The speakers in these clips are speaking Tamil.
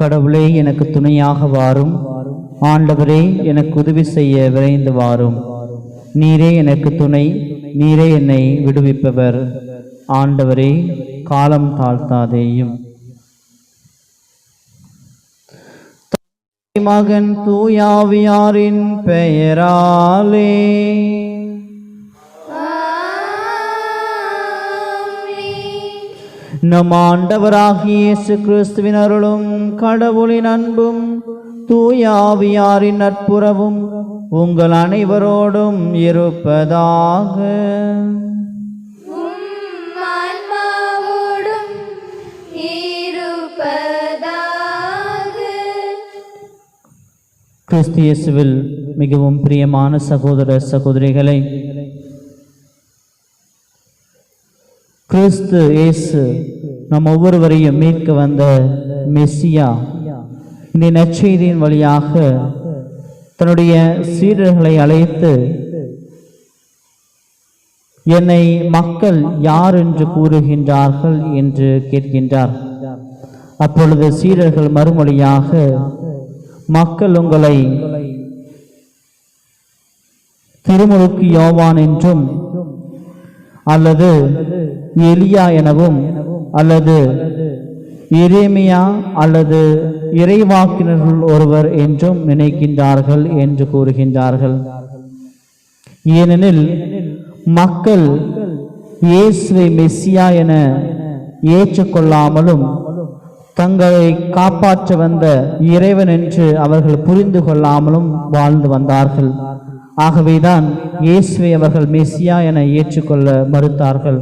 கடவுளே எனக்கு துணையாக வாரும். ஆண்டவரே எனக்கு உதவி செய்ய விரைந்து வாரும். நீரே எனக்கு துணை, நீரே என்னை விடுவிப்பவர். ஆண்டவரே காலம் தாழ்த்தாதேயும். மகன் தூயாவியாரின் பெயராலே நம் ஆண்டவராகிய இயேசு கிறிஸ்துவின் அருளும் கடவுளின் அன்பும் தூயாவியாரின் நட்புறவும் உங்கள் அனைவரோடும் இருப்பதாக. கிறிஸ்து இயேசுவில் மிகவும் பிரியமான சகோதர சகோதரிகளை, கிறிஸ்து இயேசு நம் ஒவ்வொருவரையும் மீட்க வந்த மெசியா இந்த நற்செய்தியின் வழியாக தன்னுடைய சீடர்களை அழைத்து, என்னை மக்கள் யார் என்று கூறுகின்றார்கள் என்று கேட்கின்றார். அப்பொழுது சீடர்கள் மறுமொழியாக, மக்கள் உங்களை திருமுழுக்கு யோவான் என்றும், அல்லது எலியா எனவும், அல்லது எரேமியா அல்லது இறைவாக்கினர்கள் ஒருவர் என்றும் நினைக்கின்றார்கள் என்று கூறுகின்றார்கள். ஏனெனில் மக்கள் இயேசுவை மெசியா என ஏற்றுக்கொள்ளாமலும் தங்களை காப்பாற்ற வந்த இறைவன் என்று அவர்கள் புரிந்து கொள்ளாமலும் வாழ்ந்து வந்தார்கள். ஆகவேதான் இயேசுவை அவர்கள் மெசியா என ஏற்றுக்கொள்ள மறுத்தார்கள்.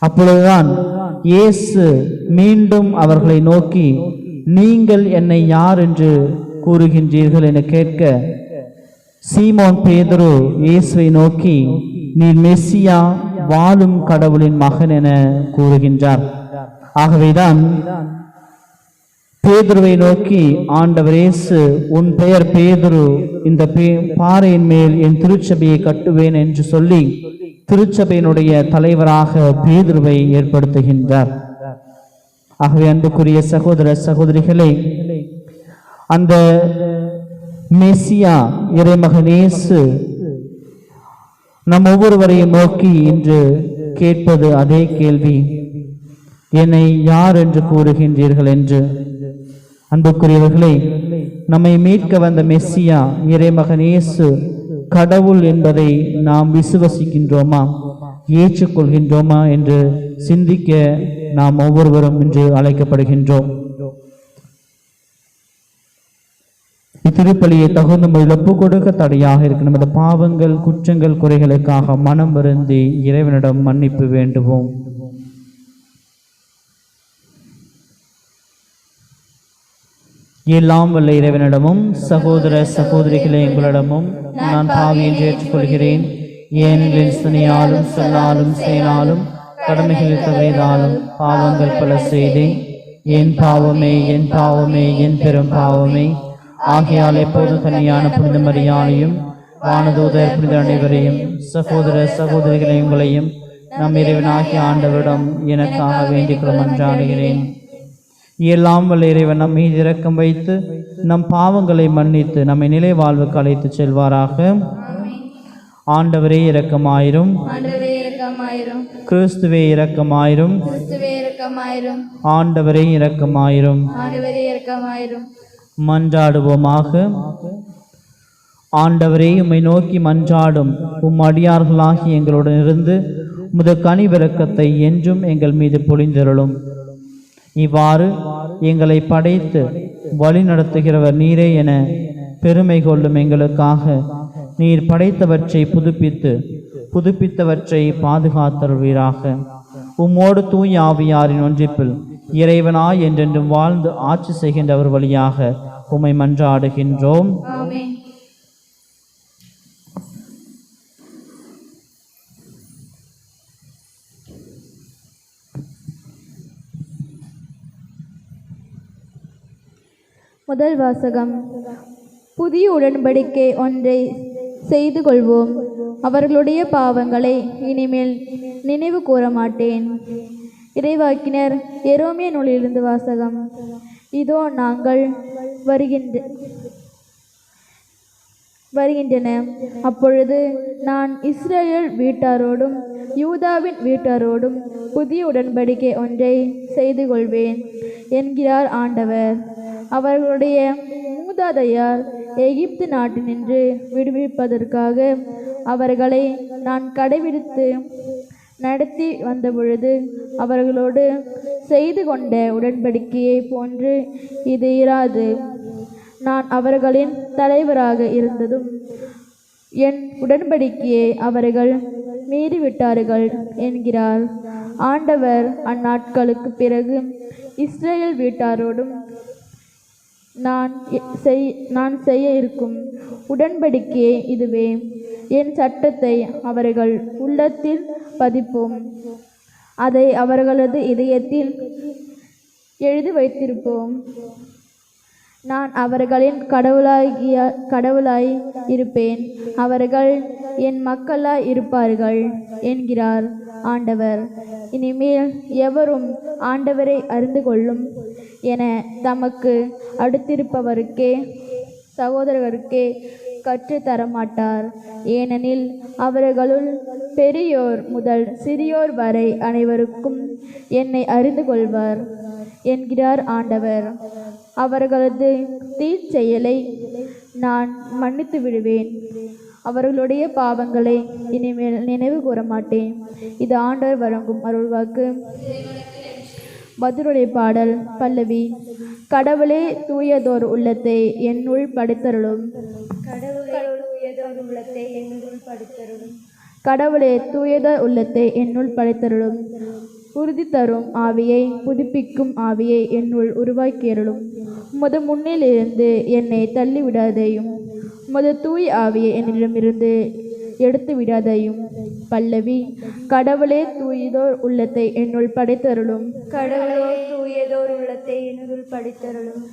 அப்பொழுதுதான் இயேசு மீண்டும் அவர்களை நோக்கி, நீங்கள் என்னை யார் என்று கூறுகின்றீர்கள் என கேட்க, சீமோன் பேதுரு இயேசுவை நோக்கி, நீ மெசியா, வாழும் கடவுளின் மகன் என கூறுகின்றார். ஆகவேதான் பேதுருவை நோக்கி ஆண்டவர் இயேசு, உன் பெயர் பேதுரு, இந்த பாறையின் மேல் என் திருச்சபையை கட்டுவேன் என்று சொல்லி திருச்சபையினுடைய தலைவராக பேதுருவை ஏற்படுத்துகின்றார். ஆகவே அன்புக்குரிய சகோதர சகோதரிகளே, அந்த மெசியா இறைமகன் இயேசு நம் ஒவ்வொருவரையும் நோக்கி இன்று கேட்பது அதே கேள்வி, என்னை யார் என்று கூறுகின்றீர்கள் என்று. அன்புக்குரியவர்களே, நம்மை மீட்க வந்த மெசியா இறைமகன் இயேசு கடவுள் என்பதை நாம் விசுவசிக்கின்றோமா, ஏற்றுக்கொள்கின்றோமா என்று சிந்திக்க நாம் ஒவ்வொருவரும் இன்று அழைக்கப்படுகின்றோம். இத்திருப்பலியை தகுந்த முறையில் ஒப்பு கொடுக்க தடையாக இருக்கிற நமது பாவங்கள், குற்றங்கள், குறைகளுக்காக மனம் வருந்தி இறைவனிடம் மன்னிப்பு வேண்டுவோம். எல்லாம் வல்ல இறைவனிடமும் சகோதர சகோதரிகளை எங்களிடமும் நான் பாவி என்று ஏற்றுக்கொள்கிறேன். ஏனெனில் சினையாலும் சொல்லாலும் செயலாலும் கடமைகள் தவறினாலும் பாவங்கள் பல செய்தேன். என் பாவமே, என் பாவமே, என் பெரும் பாவமே. ஆகையால் எப்போது கன்னியான புனித மரியாதையும் வானதூதர் புனித அனைவரையும் சகோதர சகோதரிகளை உங்களையும் நம் இறைவனாகிய ஆண்டவரிடம் எனக்காக வேண்டிக் மன்றாடுகிறேன். எல்லாம் வல்ல இறைவன் நம் மீது இரக்கம் வைத்து நம் பாவங்களை மன்னித்து நம்மை நிலை வாழ்வுக்கு அழைத்து செல்வாராக. ஆண்டவரே இரக்கமாயிரும். கிறிஸ்துவே இரக்கமாயிரும். ஆண்டவரே இரக்கமாயிரும். மன்றாடுவோமாக. ஆண்டவரே, உம்மை நோக்கி மன்றாடும் உம் அடியார்களாகி எங்களுடன் இருந்து உமது கனிவிரக்கத்தை என்றும் எங்கள் மீது பொழிந்தருளும். இவ்வாறு எங்களை படைத்து வழி நடத்துகிறவர் நீரே என பெருமை கொள்ளும் எங்களுக்காக நீர் படைத்தவற்றை புதுப்பித்தவற்றை பாதுகாத்தருவீராக. உம்மோடு தூய ஆவியாரின் ஒன்றிப்பில் இறைவனாய் என்றென்றும் வாழ்ந்து ஆட்சி செய்கின்றவர் வழியாக உம்மை மன்றாடுகின்றோம். முதல் வாசகம். புதிய உடன்படிக்கை ஒன்றை செய்து கொள்வோம், அவர்களுடைய பாவங்களை இனிமேல் நினைவு கூற மாட்டேன். இறைவாக்கினர் எரோமியா நூலிலிருந்து வாசகம். இதோ நாங்கள் வருகின்றன. அப்பொழுது நான் இஸ்ரேல் வீட்டாரோடும் யூதாவின் வீட்டாரோடும் புதிய உடன்படிக்கை ஒன்றை செய்து கொள்வேன் என்கிறார் ஆண்டவர். அவர்களுடைய மூதாதையார் எகிப்து நாட்டினின்று விடுவிப்பதற்காக அவர்களை நான் கடைபிடித்து நடத்தி வந்தபொழுது அவர்களோடு செய்து கொண்ட உடன்படிக்கையை போன்று இது இராது. நான் அவர்களின் தலைவராக இருந்ததும் என் உடன்படிக்கையை அவர்கள் மீறிவிட்டார்கள் என்கிறார் ஆண்டவர். அந்நாட்களுக்கு பிறகு இஸ்ரேல் வீட்டாரோடும் நான் செய்ய இருக்கும் உடன்படிக்கையே இதுவே. என் சட்டத்தை அவர்கள் உள்ளத்தில் பதிப்போம், அதை அவர்களது இதயத்தில் எழுதி வைத்திருப்போம். நான் அவர்களின் கடவுளாய் இருப்பேன், அவர்கள் என் மக்களாய் இருப்பார்கள் என்கிறார் ஆண்டவர். இனிமேல் எவரும் ஆண்டவரை அறிந்து கொள்ளும் என தமக்கு அடுத்திருப்பவருக்கே சகோதரருக்கே கற்றுத்தரமாட்டார். ஏனெனில் அவர்களுள் பெரியோர் முதல் சிறியோர் வரை அனைவருக்கும் என்னை அறிந்து கொள்வார் என்கிறார் ஆண்டவர். அவர்களது தீச்செயலை நான் மன்னித்து விடுவேன், அவர்களுடைய பாவங்களை இனிமேல் நினைவு கூற மாட்டேன். இது ஆண்டவர் வழங்கும் அருள்வாக்கு. பதிலுடைய பாடல் பல்லவி. கடவுளே தூயதோர் உள்ளத்தை என்னுள் படைத்தருளும். கடவுளே தூயதோர் உள்ளத்தை என்னுள் படைத்தருளும். உறுதி தரும் ஆவியை புதுப்பிக்கும் ஆவியை என்னுள் உருவாக்கியருளும். உமது முன்னிலிருந்து என்னை தள்ளி விடாதையும், உமது தூய ஆவியை என்னிடமிருந்து எடுத்து விடாதையும். பல்லவி. கடவுளே தூயதோர் உள்ளத்தை என்னுள் படைத்தருளும். கடவுளே தூயதோர் உள்ளத்தை என்னுள் படைத்தருளும்.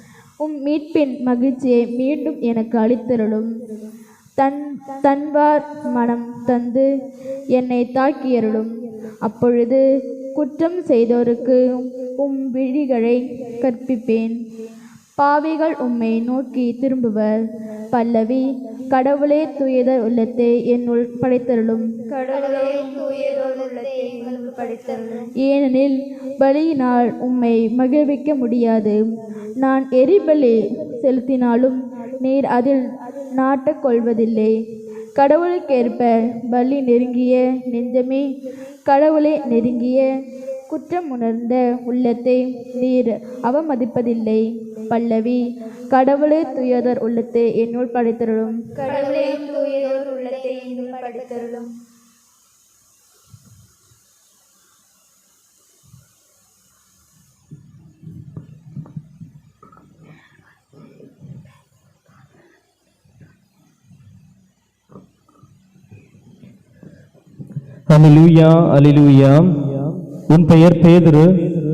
மீட்பின் மகிழ்ச்சியை மீண்டும் எனக்கு அளித்தருளும். தன்வார் மனம் தந்து என்னை தாக்கியருளும். அப்பொழுது குற்றம் செய்தோருக்கு விழிகளை கற்பிப்பேன், பாவிகள் உம்மை நோக்கி திரும்புவர். பல்லவி. கடவுளே தூயதோர் உள்ளத்தை என்னுள் படைத்தருளும். கடவுளே தூயதோர் உள்ளத்தை என்னுள் படைத்தருளும். ஏனெனில் பலியினால் உம்மை மகிழ்விக்க முடியாது. நான் எரிபலி செலுத்தினாலும் நீர் அதில் நாட்டக் கொள்வதில்லை. கடவுளுக்கேற்ப பலி நெருங்கிய நெஞ்சமே, கடவுளை நெருங்கிய குற்றம் உணர்ந்த உள்ளத்தை நீர் அவமதிப்பதில்லை. பல்லவி. கடவுளே தூயதோர் உள்ளத்தை என்னுள் படைத்தருளும். கடவுளே தூயதோர் உள்ளத்தை என்னுள் படைத்தருளும். அல்லேலூயா, அல்லேலூயா. உன் பெயர் பேதுரு,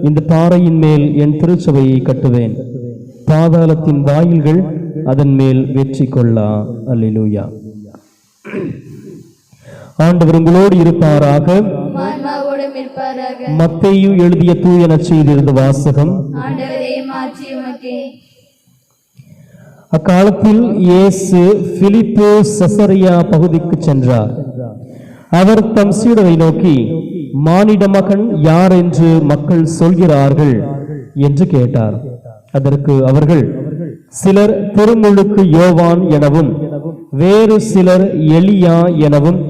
இந்த பாறையின் மேல் என் திருச்சபையை கட்டுவேன், பாதாளத்தின் வாயில்கள் அதன் மேல் வெற்றி கொள்ளா. அல்லேலூயா. ஆண்டவர் உங்களோடு இருப்பாராக. மத்தேயு எழுதிய தூய நற்செய்தியிலிருந்து வாசகம். அக்காலத்தில் இயேசு பிலிப்பு செசரியா பகுதிக்கு சென்றார். அவர் தம் சீடரை நோக்கி, மானிட மகன் யார் என்று மக்கள் சொல்கிறார்கள் என்று கேட்டார். அதற்கு அவர்கள், சிலர் திருமுழுக்கு யோவான் எனவும், வேறு சிலர் எலியா எனவும்,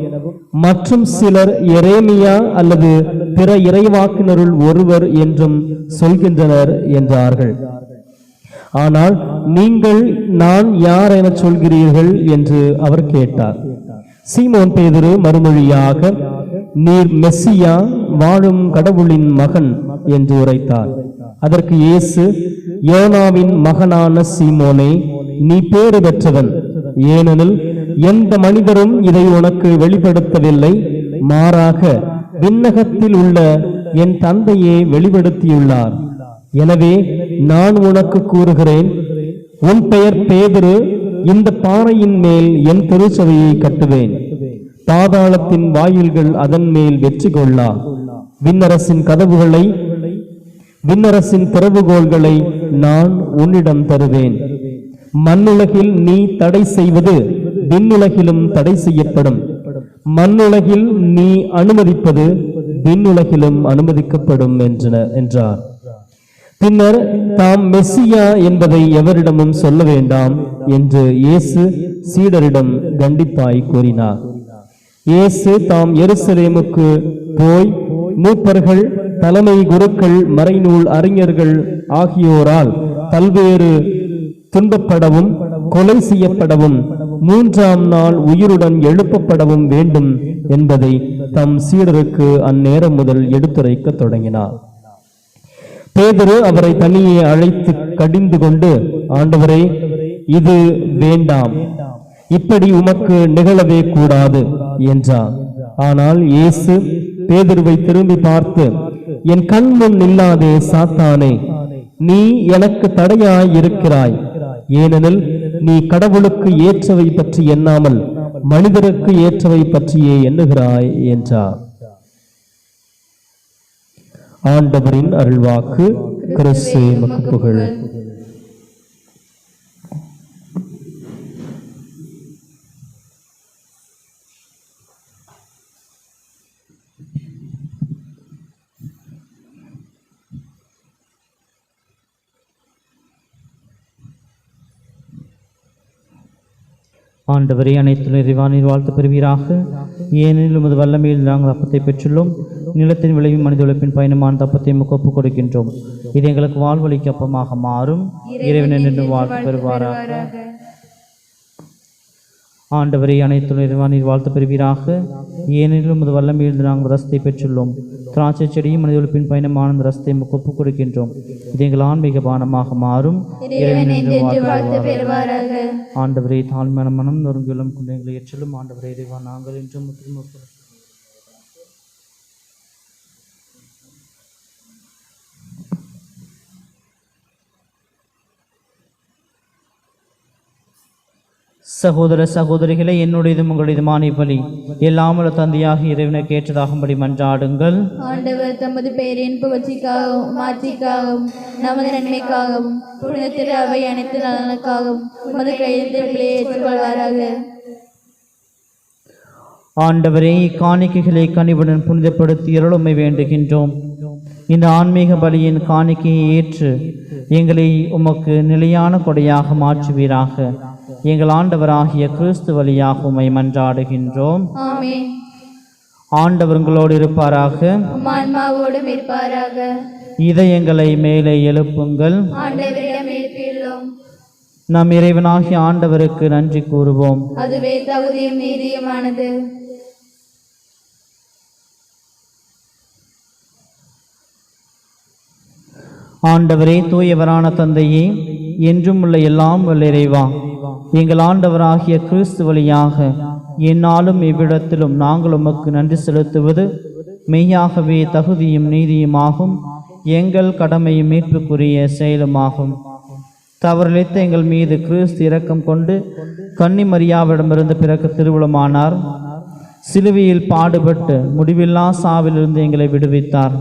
மற்றும் சிலர் எரேமியா அல்லது பிற இறைவாக்கினருள் ஒருவர் என்றும் சொல்கின்றனர் என்றார்கள். ஆனால் நீங்கள் நான் யார் என சொல்கிறீர்கள் என்று அவர் கேட்டார். சீமோன் பேதுரு மறுமொழியாக, நீர் மெஸ்ஸியா, வாழும் கடவுளின் மகன் என்று உரைத்தார். அதற்கு இயேசு, யோனாவின் மகனான சீமோனே, நீ பேறு பெற்றவன், ஏனெனில் எந்த மனிதரும் இதை உனக்கு வெளிப்படுத்தவில்லை, மாறாக விண்ணகத்தில் உள்ள என் தந்தையே வெளிப்படுத்தியுள்ளார். எனவே நான் உனக்கு கூறுகிறேன், உன் பெயர் பேதுரு, இந்த பாறையின் மேல் என் திருச்சபையை கட்டுவேன், பாதாளத்தின் வாயில்கள் அதன் மேல் வெற்றி கொள்ளா. விண்ணரசின் கதவுகளை விண்ணரசின் திறவுகோல்களை நான் உன்னிடம் தருவேன். மண்ணுலகில் நீ தடை செய்வது விண்ணுலகிலும் தடை செய்யப்படும். மண்ணுலகில் நீ அனுமதிப்பது விண்ணுலகிலும் அனுமதிக்கப்படும் என்றார். பின்னர் தாம் மெஸ்ஸியா என்பதை எவரிடமும் சொல்ல வேண்டாம் என்று இயேசு சீடரிடம் கண்டிப்பாய் கூறினார். இயேசு தாம் எருசலேமுக்கு போய் மூப்பர்கள், தலைமை குருக்கள், மறைநூல் அறிஞர்கள் ஆகியோரால் பல்வேறு துன்பப்படவும் கொலை செய்யப்படவும் 3ஆம் நாள் உயிருடன் எழுப்பப்படவும் வேண்டும் என்பதை தம் சீடருக்கு அந்நேரம் முதல் எடுத்துரைக்க தொடங்கினார். பேதுரு அவரை தனியே அழைத்து கடிந்து கொண்டு, ஆண்டவரே, இது வேண்டாம், இப்படி உமக்கு நிகழவே கூடாது என்றார். ஆனால் இயேசு பேதுருவை திரும்பி பார்த்து, என் கண் முன் நில்லாதே சாத்தானே, நீ எனக்கு தடையாய் இருக்கிறாய். ஏனெனில் நீ கடவுளுக்கு ஏற்றவை பற்றி எண்ணாமல் மனிதருக்கு ஏற்றவை பற்றியே எண்ணுகிறாய் என்றார். ஆண்டவரின் அருள்வாக்கு. கிறிஸ்துவே உமக்கு புகழ். ஆண்டவரே, அனைத்து இறைவானில் வாழ்த்து பெறுவீராக. ஏனெனில் உமது வல்லமையில் நாங்கள் அப்பத்தை பெற்றுள்ளோம். நிலத்தின் விளைவும் மனித உழைப்பின் பயணமான தப்பத்தை ஒப்புக் கொடுக்கின்றோம். இது எங்களுக்கு வாழ்வழிக்கு அப்பமாக மாறும். இறைவன் என்று வாழ்த்து பெறுவாராக. ஆண்டவரே, அனைத்து இறைவானில் வாழ்த்து பெறுவீராக. ஏனெனில் உமது வல்லமையில் நாங்கள் ரசத்தை பெற்றுள்ளோம். திராட்சை செடியும் மனித உழைப்பின் பயணமான அந்த ரசத்தை ஒப்புக் கொடுக்கின்றோம். இது எங்கள் ஆன்மீக பானமாக மாறும். இறைவன் என்று வாழ்த்து பெறுவாராக. ஆண்டவரே, தாழ்மையான மனம் நொறுங்குள்ளம் கொண்டு எங்களை ஏற்றலும். ஆண்டவரே இறைவா, நாங்கள் என்றும் சகோதர சகோதரிகளை, என்னுடையதும் உங்களுடையதுமான பலி எல்லாமல தந்தையாக இறைவனுக்கு ஏற்றதாகும்படி மன்றாடுங்கள். ஆண்டவர் தமது பெயரின் புகழ்ச்சிக்காகவும் மாட்சிக்காகவும் நமது நன்மைக்காகவும் புனித திரு அவை அனைத்து நலனுக்காகவும் உமது கையெழுத்தை ஏற்றுக்கொள்வாராக. ஆண்டவரே, இக்காணிக்கைகளை கனிவுடன் புனிதப்படுத்தி அருளுமை வேண்டுகின்றோம். இந்த ஆன்மீக பலியின் காணிக்கையை ஏற்று எங்களை உமக்கு நிலையான கொடையாக மாற்றுவீராக. எங்கள் ஆண்டவராகிய கிறிஸ்து வழியாக உம்மை மன்றாடுகின்றோம். ஆமென். ஆண்டவர் உங்களோடு இருப்பாராக. ஆன்மாவோடும் இருப்பாராக. இதயங்களை மேலே எழுப்புங்கள். ஆண்டவரிடம் எழுப்பியுள்ளோம். நம் இறைவனாகிய ஆண்டவருக்கு நன்றி கூறுவோம். அதுவே தகுதியும் நீதியுமானது. ஆண்டவரே, தூயவரான தந்தையே, என்றும் உள்ள எல்லாம் வல்ல இறைவா, எங்கள் ஆண்டவராகிய கிறிஸ்து வழியாக எந்நாளும் இவ்விடத்திலும் நாங்கள் உமக்கு நன்றி செலுத்துவது மெய்யாகவே தகுதியும் நீதியுமாகும். எங்கள் கடமையும் மீட்புக்குரிய செயலுமாகும். தவறிழைத்த எங்கள் மீது கிறிஸ்து இரக்கம் கொண்டு கன்னி மரியாவிடமிருந்து பிறக்க திருவுளமானார். சிலுவையில் பாடுபட்டு முடிவில்லா சாவிலிருந்து எங்களை விடுவித்தார்.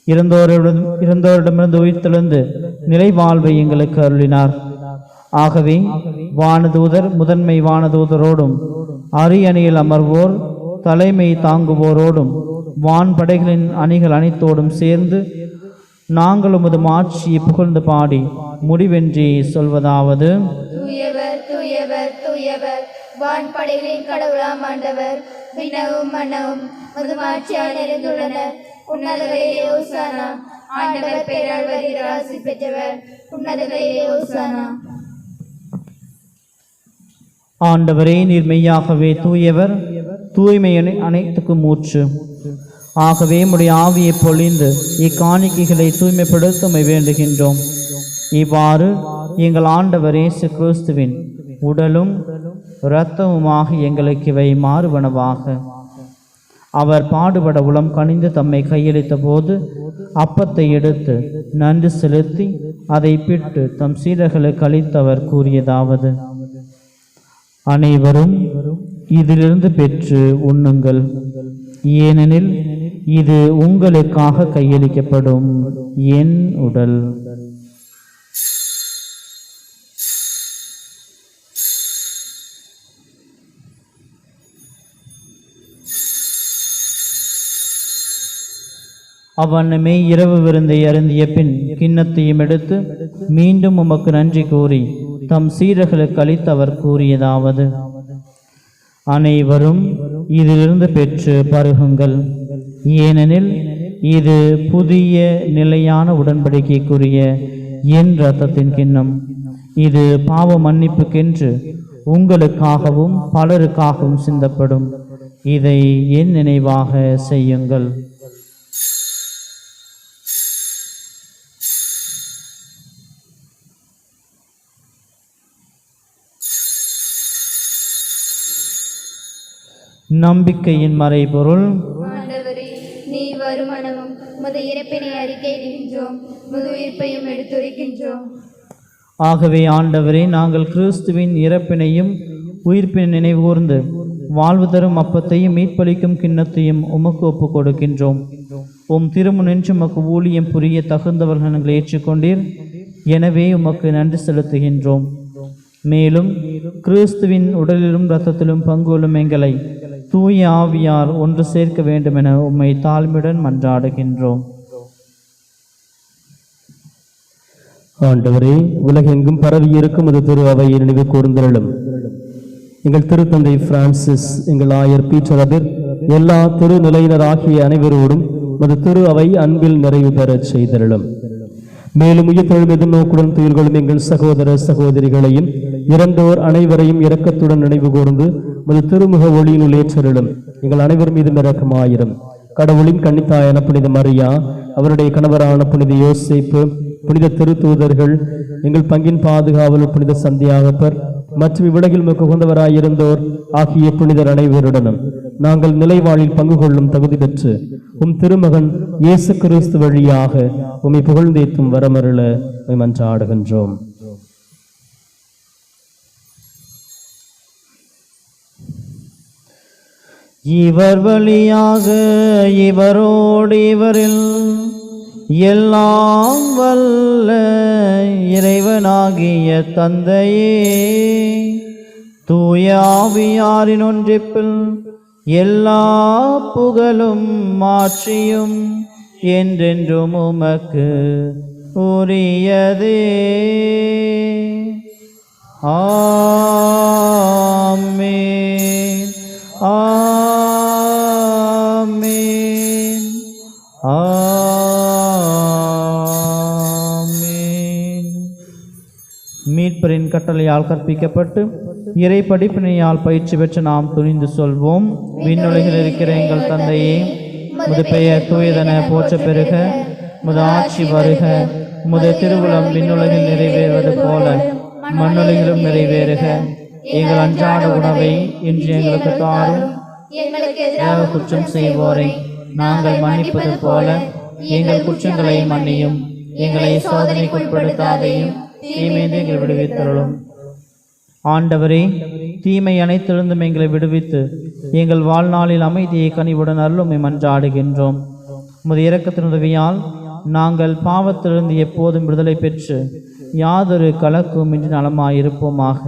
இறந்தோரிடமிருந்து உயிர்த்தெழுந்து நிலை வாழ்வை எங்களுக்கு அருளினார். ஆகவே வானதூதர், முதன்மை வானதூதரோடும் அரியணையில் அமர்வோர், தலைமை தாங்குவோரோடும் வான்படைகளின் அணிகள் அனைத்தோடும் சேர்ந்து நாங்கள் உமது மாட்சியை புகழ்ந்து பாடி முடிவென்றி சொல்வதாவது: தூயவர் தூயவர் தூயவர், வான்படைகளின் கடவுளாம் ஆண்டவர், விண்ணவும் மன்னவும் உமது மாட்சியால் நிறைந்துள்ளனர். உன்னதங்களிலே ஓசானா. ஆண்டவர் பெயரால் வருகிற ஆசி பெற்றவர், உன்னதங்களிலே ஓசானா. ஆண்டவரே, நீர் மெய்யாகவே தூயவர், தூய்மை அனைத்துக்கும் மூச்சு. ஆகவே உம்முடைய ஆவியை பொழிந்து இக்காணிக்கைகளை தூய்மைப்படுத்த வேண்டுகின்றோம். இவ்வாறு எங்கள் ஆண்டவர் இயேசு கிறிஸ்துவின் உடலும் இரத்தமுமாக எங்களுக்கு இவை மாறுவனவாக. அவர் பாடுபட உளம் கனிந்து தம்மை கையளித்த போது அப்பத்தை எடுத்து நன்றி செலுத்தி அதை பிட்டு தம் சீடர்களுக்கு அளித்தவர் கூறியதாவது: அனைவரும் இதிலிருந்து பெற்று உண்ணுங்கள். ஏனெனில் இது உங்களுக்காக கையளிக்கப்படும் என் உடல். அவ்வண்ணமே இரவு விருந்தை அருந்திய பின் கிண்ணத்தையும் எடுத்து மீண்டும் உமக்கு நன்றி கூறி தம் சீடர்களுக்கு அளித்து அவர் கூறியதாவது: அனைவரும் இதிலிருந்து பெற்று பருகுங்கள், ஏனெனில் இது புதிய நிலையான உடன்படிக்கைக்குரிய என் இரத்தத்தின் கிண்ணம். இது பாவ மன்னிப்புக்கென்று உங்களுக்காகவும் பலருக்காகவும் சிந்தப்படும். இதை என் நினைவாக செய்யுங்கள். நம்பிக்கையின் மறைபொருள். ஆண்டவரே, நீ வருமனவும் உமது இறப்பினை அறிக்கையிடுகின்றோம், உமது உயிர்ப்பையும் எடுத்துரைக்கின்றோம். ஆகவே ஆண்டவரே, நாங்கள் கிறிஸ்துவின் இறப்பினையும் உயிர்ப்பினை நினைவுகூர்ந்து வாழ்வு தரும் அப்பத்தையும் மீட்பளிக்கும் கிண்ணத்தையும் உமக்கு ஒப்புக் கொடுக்கின்றோம். உம் திருமுனின்று உமக்கு ஊழியம் புரிய தகுந்தவர்கள் நாங்கள் ஏற்றுக்கொண்டீர். எனவே உமக்கு நன்றி செலுத்துகின்றோம். மேலும் கிறிஸ்துவின் உடலிலும் இரத்தத்திலும் பங்குள்ளும் எங்களை தூய ஆவியார் ஒன்று சேர்க்க வேண்டும் என உம்மை தாழ்மையுடன் மன்றாடுகின்றோம். ஆண்டவரே, உலகெங்கும் பரவி இருக்கும் அது திரு அவையை நினைவு கூர்ந்தருளும். எங்கள் திருத்தந்தை பிரான்சிஸ், எங்கள் ஆயர் பீட்டர் அபிர், எல்லா திருநிலையினர் ஆகிய அனைவரோடும் அது திரு அவை அன்பில் நிறைவு பெறச் செய்தருளும். மேலும் உயிர்த்தெழும் எதிர்நோக்குடன் துயில்களும் எங்கள் சகோதர சகோதரிகளையும் இறந்தோர் அனைவரையும் இரக்கத்துடன் நினைவு கூர்ந்து மது திருமுக ஒளியினுள் ஏற்றருளும். எங்கள் அனைவர் மீதும் இரக்கமாயிரும். கடவுளின் கன்னித்தாயான புனித மரியா, அவருடைய கணவரான புனித யோசேப்பு, புனித திருத்தூதர்கள், எங்கள் பங்கின் பாதுகாவலர் புனித சந்தியாகப்பர் மற்றும் இவ்வுலகில் மிக உகந்தவராயிருந்தோர் ஆகிய புனிதர் அனைவருடனும் நாங்கள் நிலைவாழில் பங்கு கொள்ளும் தகுதி பெற்று உம் திருமகன் இயேசு கிறிஸ்து வழியாக உம்மை புகழ்ந்தேத்தும் வரமருள மன்றாடுகின்றோம். இவர் வழியாக இவரோடு இவரில் எல்லாம் வல்ல இறைவனாகிய தந்தையே, தூய ஆவியாரின் ஒன்றிப்பில் எல்லா புகழும் மாட்சியும் என்றென்றும் உமக்கு உரியதே. ஆமென். ஆமென். ஆமென். மீட்பரின் கட்டளையால் கற்பிக்கப்பட்டு இறை படிப்பினையால் பயிற்சி பெற்று நாம் துணிந்து சொல்வோம்: விண்ணுலகில் இருக்கிற எங்கள் தந்தையே, உமது பெயர் தூயதென போற்ற பெறுக, உமது ஆட்சி வருக, உமது திருவுளம் விண்ணுலகில் நிறைவேறுவது போல மண்ணுலகிலும் நிறைவேறுக. எங்கள் அன்றாட உணவை இன்று எங்களுக்கு தாரும். எங்களுக்கு எதிராக குற்றம் செய்வோரை நாங்கள் மன்னிப்பது போல எங்கள் குற்றங்களை மன்னியும். எங்களை சோதனைக்கு உட்படுத்தாதையும் தீமையை எங்களை விடுவித்தருளும். ஆண்டவரே, தீமை அனைத்திலிருந்தும் எங்களை விடுவித்து எங்கள் வாழ்நாளில் அமைதியை கனிவுடன் அருளும் மன்றாடுகின்றோம். உமது இரக்கத்தின் உதவியால் நாங்கள் பாவத்திலிருந்து எப்போதும் விடுதலை பெற்று யாதொரு கலக்கமின்றி நலமாயிருப்போமாக.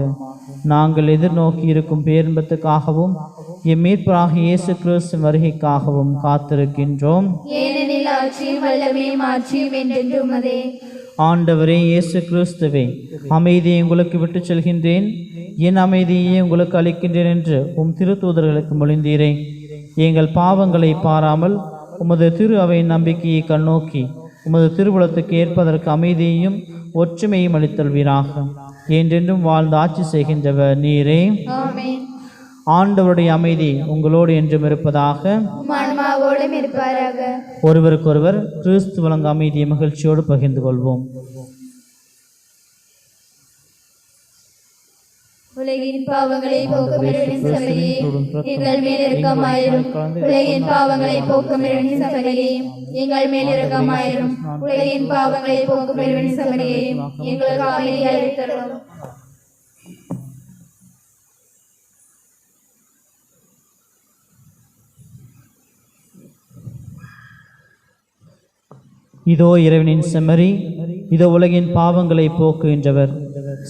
நாங்கள் எதிர்நோக்கி இருக்கும் பேரின்பத்துக்காகவும் எம் மீட்பராகிய இயேசு கிறிஸ்து வருகைக்காகவும் காத்திருக்கின்றோம். ஏனெனில் ஆட்சியும் வல்லமையும் ஆட்சியும் என்றென்றும் உமதே. ஆண்டவரே இயேசு கிறிஸ்துவே, அமைதியை உங்களுக்கு விட்டுச் செல்கின்றேன், என் அமைதியை உங்களுக்கு அளிக்கின்றேன் என்று உம் திருத்தூதர்களுக்கு மொழிந்தீரே. எங்கள் பாவங்களை பாராமல் உமது திரு அவையின் நம்பிக்கையை கண்ணோக்கி உமது திருவுளத்துக்கு ஏற்பதற்கு அமைதியையும் ஒற்றுமையும் அளித்தல்வீராக. என்றென்றும் வாழ்ந்து ஆட்சி செய்கின்றவர் நீரே. ஆமென். ஆண்டவருடைய அமைதி உங்களோடு என்றும் இருப்பதாக. உம் ஆன்மாவோடும் இருப்பாராக. ஒருவருக்கொருவர் கிறிஸ்து வழங்க அமைதியை மகிழ்ச்சியோடு பகிர்ந்து கொள்வோம். உலகின் பாவங்களை போக்கும் இறைவனின் சபையே, எங்கள் மேல் இரக்கமாயிரும். உலகின் பாவங்களை போக்கும் இறைவனின் சபையே, எங்கள் மேல் இரக்கமாயிரும். உலகின் பாவங்களை போக்கும் இறைவனின் சபையே, எங்களுக்கு அமைதியை அளித்தருளும். இதோ இறைவனின் செம்மறி, இதோ உலகின் பாவங்களை போக்குகின்றவர்.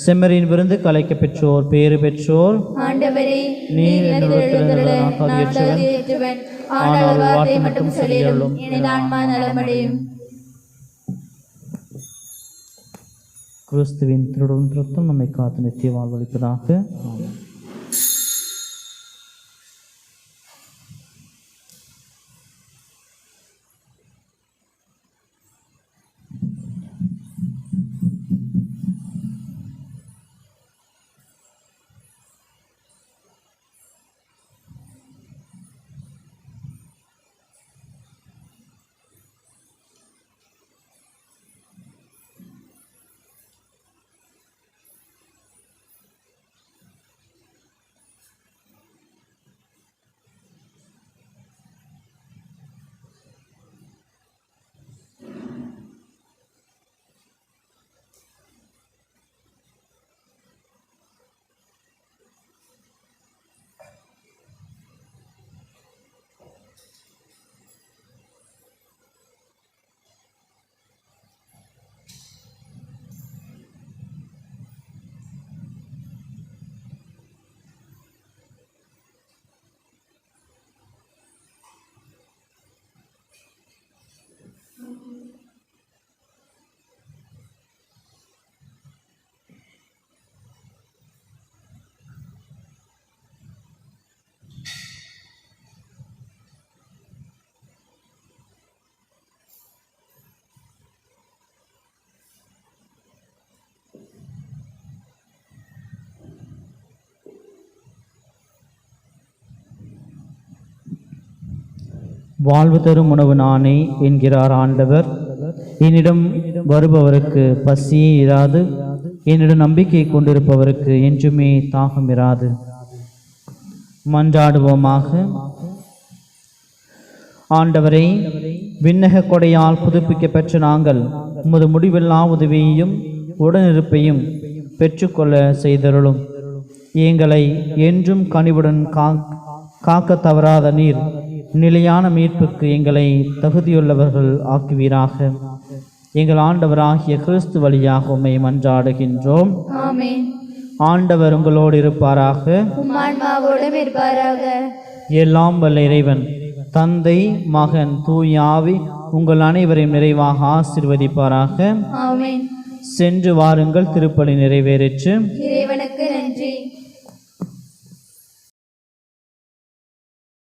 செம்மறியின் விருந்து கலைக்க பெற்றோர் பேறு பெற்றோர். ஆண்டவரே, நீர் என்னில் எழுந்தருள நான் தகுதியற்றவன். ஆனால் ஒரு வார்த்தை மட்டும் சொல்லிடும், எனது ஆன்மா நலமடையும். கிறிஸ்துவின் திருடும் திருத்தம் நம்மை காத்து நித்திய வாழ்வளிப்பதாக. ஆமென். வாழ்வு தரும் உணவு நானே என்கிறார் ஆண்டவர். என்னிடம் வருபவருக்கு பசியே இராது, என்னிடம் நம்பிக்கை கொண்டிருப்பவருக்கு என்றுமே தாகம் இராது. மன்றாடுவோமாக. ஆண்டவரே, விண்ணக கொடையால் புதுப்பிக்கப்பெற்ற நாங்கள் உமது முடிவில்லா உதவியையும் உடனிருப்பையும் பெற்றுக்கொள்ள செய்தருளும். எங்களை என்றும் கனிவுடன் காக்க தவறாத நீர் நிலையான மீட்புக்கு எங்களை தகுதியுள்ளவர்கள் ஆக்குவீராக. எங்கள் ஆண்டவராகிய கிறிஸ்து வழியாக உம்மை மன்றாடுகின்றோம். ஆமென். ஆண்டவர் உங்களோடு இருப்பாராக. உம் ஆன்மாவோடும் இருப்பாராக. எல்லாம் வல்ல இறைவன் தந்தை, மகன், தூய ஆவி உங்கள் அனைவரையும் நிறைவாக ஆசீர்வதிப்பாராக. ஆமென். சென்று வாருங்கள், திருப்பலி நிறைவேறிற்று. இறைவனுக்கு நன்றி.